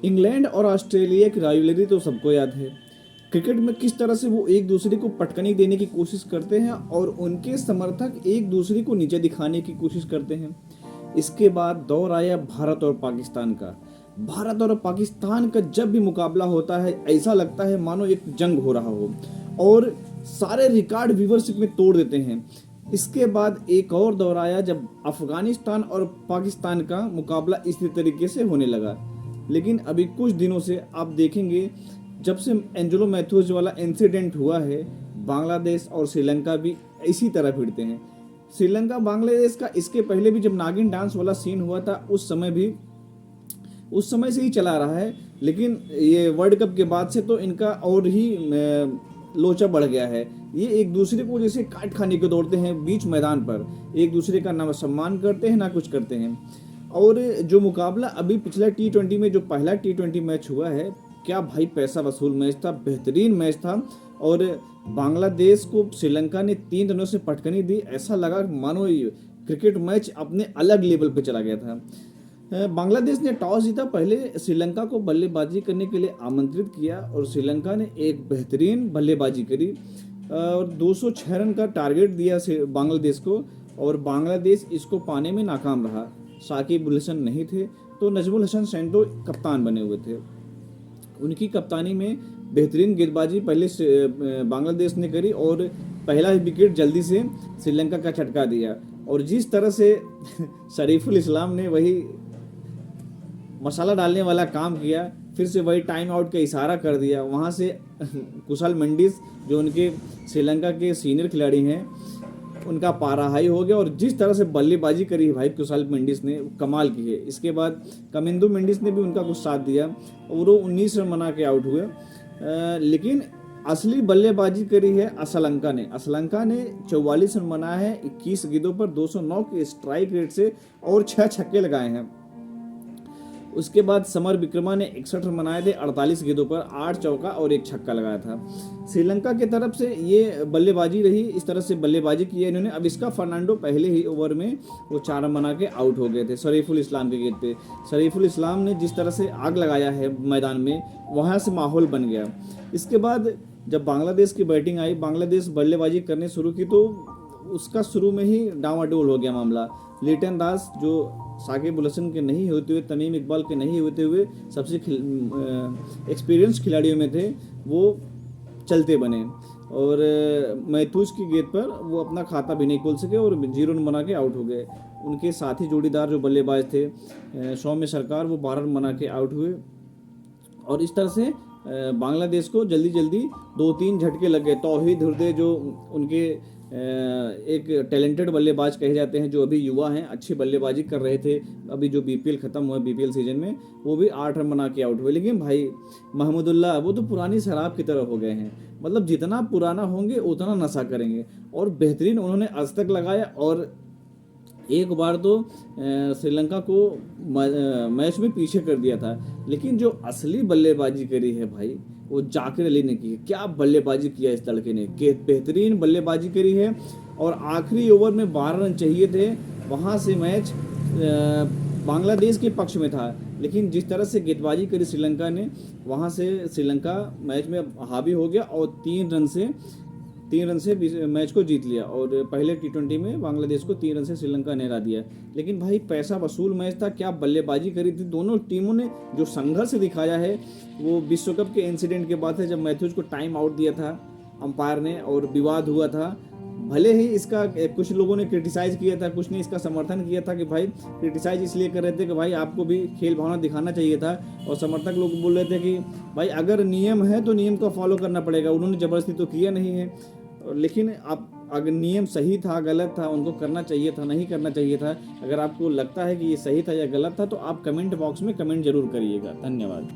England और Australia की rivalry तो सबको याद है। क्रिकेट में किस तरह से वो एक दूसरे को पटकनी देने की कोशिश करते हैं और उनके समर्थक एक दूसरे को नीचे दिखाने की कोशिश करते हैं। इसके बाद दौर आया भारत और पाकिस्तान का। भारत और पाकिस्तान का जब भी मुकाबला होता है ऐसा लगता है मानो एक जंग हो रहा हो और सारे रिकॉर्ड व्यूवरशिप में तोड़ देते हैं। इसके बाद एक और दौर आया जब अफगानिस्तान और पाकिस्तान का मुकाबला इसी तरीके से होने लगा। लेकिन अभी कुछ दिनों से आप देखेंगे जब से एंजेलो मैथ्यूज वाला इंसिडेंट हुआ है, बांग्लादेश और श्रीलंका भी इसी तरह भिड़ते हैं। श्रीलंका बांग्लादेश का इसके पहले भी जब नागिन डांस वाला सीन हुआ था उस समय से ही चला रहा है, लेकिन ये वर्ल्ड कप के बाद से तो इनका और ही लोचा बढ़ गया है। ये एक दूसरे को जैसे काट खाने को दौड़ते हैं बीच मैदान पर, एक दूसरे का ना सम्मान करते हैं ना कुछ करते हैं। और जो मुकाबला अभी पिछला T20 में जो पहला T20 मैच हुआ है, क्या भाई पैसा वसूल मैच था, बेहतरीन मैच था। और बांग्लादेश को श्रीलंका ने 3 रनों से पटकनी दी, ऐसा लगा मानो क्रिकेट मैच अपने अलग लेवल पे चला गया था। बांग्लादेश ने टॉस जीता, पहले श्रीलंका को बल्लेबाजी करने के लिए आमंत्रित किया और श्रीलंका ने एक बेहतरीन बल्लेबाजी करी और 206 रन का टारगेट दिया बांग्लादेश को, और बांग्लादेश इसको पाने में नाकाम रहा। साकिब अल हसन नहीं थे तो नजमुल हसन सेंटो कप्तान बने हुए थे। उनकी कप्तानी में बेहतरीन गेंदबाजी पहले बांग्लादेश ने करी और पहला विकेट जल्दी से श्रीलंका का छटका दिया। और जिस तरह से शरीफुल इस्लाम ने वही मसाला डालने वाला काम किया, फिर से वही टाइम आउट का इशारा कर दिया, वहाँ से कुशल मेंडिस जो उनके श्रीलंका के सीनियर खिलाड़ी हैं उनका पारा हाई हो गया। और जिस तरह से बल्लेबाजी करी है भाई कुशल मेंडिस ने, कमाल की है। इसके बाद कमिंदो मेंडिस ने भी उनका कुछ साथ दिया और वो 19 रन बना के आउट हुए। लेकिन असली बल्लेबाजी करी है असलंका ने। असलंका ने 44 रन बनाए हैं 21 गेंदों पर 209 के स्ट्राइक रेट से और 6 छक्के लगाए हैं। उसके बाद समर विक्रमा ने 61 रन बनाए थे 48 गेंदों पर, 8 चौका और 1 छक्का लगाया था। श्रीलंका की तरफ से ये बल्लेबाजी रही, इस तरह से बल्लेबाजी की है इन्होंने। अब इसका फर्नांडो पहले ही ओवर में वो 4 रन बना के आउट हो गए थे शरीफुल इस्लाम के गेंद पे। शरीफुल इस्लाम ने जिस तरह से आग लगाया है मैदान में, वहाँ से माहौल बन गया। इसके बाद जब बांग्लादेश की बैटिंग आई, बांग्लादेश बल्लेबाजी करने शुरू की तो उसका शुरू में ही डावाडोल हो गया मामला। लिटन दास जो साकिब अल हसन के नहीं होते हुए, तमीम इकबाल के नहीं होते हुए सबसे एक्सपीरियंस खिलाड़ियों में थे, वो चलते बने और मैथ्यूज की गेंद पर वो अपना खाता भी नहीं खोल सके और 0 रन बना के आउट हो गए। उनके साथी जोड़ीदार जो बल्लेबाज थे सौम्य सरकार, वो 12 रन बना के आउट हुए। और इस तरह से बांग्लादेश को जल्दी जल्दी 2-3 झटके लग गए। तौहीद हृदय जो उनके एक टैलेंटेड बल्लेबाज कहे जाते हैं, जो अभी युवा हैं, अच्छी बल्लेबाजी कर रहे थे, अभी जो BPL ख़त्म हुआ BPL सीजन में, वो भी 8 रन बना के आउट हुए। लेकिन भाई महमूदुल्लाह वो तो पुरानी शराब की तरह हो गए हैं, मतलब जितना पुराना होंगे उतना नशा करेंगे। और बेहतरीन उन्होंने अजतक लगाया और एक बार तो श्रीलंका को मैच में पीछे कर दिया था। लेकिन जो असली बल्लेबाजी करी है भाई, वो जाकिर अली ने की है। क्या बल्लेबाजी किया इस लड़के ने, बेहतरीन बल्लेबाजी करी है। और आखिरी ओवर में 12 रन चाहिए थे, वहाँ से मैच बांग्लादेश के पक्ष में था। लेकिन जिस तरह से गेंदबाजी करी श्रीलंका ने, वहाँ से श्रीलंका मैच में हावी हो गया और 3 रन से मैच को जीत लिया। और पहले T20 में बांग्लादेश को 3 रन से श्रीलंका ने हरा दिया। लेकिन भाई पैसा वसूल मैच था, क्या बल्लेबाजी करी थी दोनों टीमों ने। जो संघर्ष दिखाया है वो विश्व कप के इंसिडेंट के बाद है, जब मैथ्यूज को टाइम आउट दिया था अंपायर ने और विवाद हुआ था। भले ही इसका कुछ लोगों ने क्रिटिसाइज किया था, कुछ ने इसका समर्थन किया था कि भाई क्रिटिसाइज इसलिए कर रहे थे कि भाई आपको भी खेल भावना दिखाना चाहिए था। और समर्थक लोग बोल रहे थे कि भाई अगर नियम है तो नियम को फॉलो करना पड़ेगा, उन्होंने ज़बरदस्ती तो किया नहीं है। लेकिन आप अगर नियम सही था गलत था, उनको करना चाहिए था नहीं करना चाहिए था। अगर आपको लगता है कि ये सही था या गलत था तो आप कमेंट बॉक्स में कमेंट जरूर करिएगा। धन्यवाद।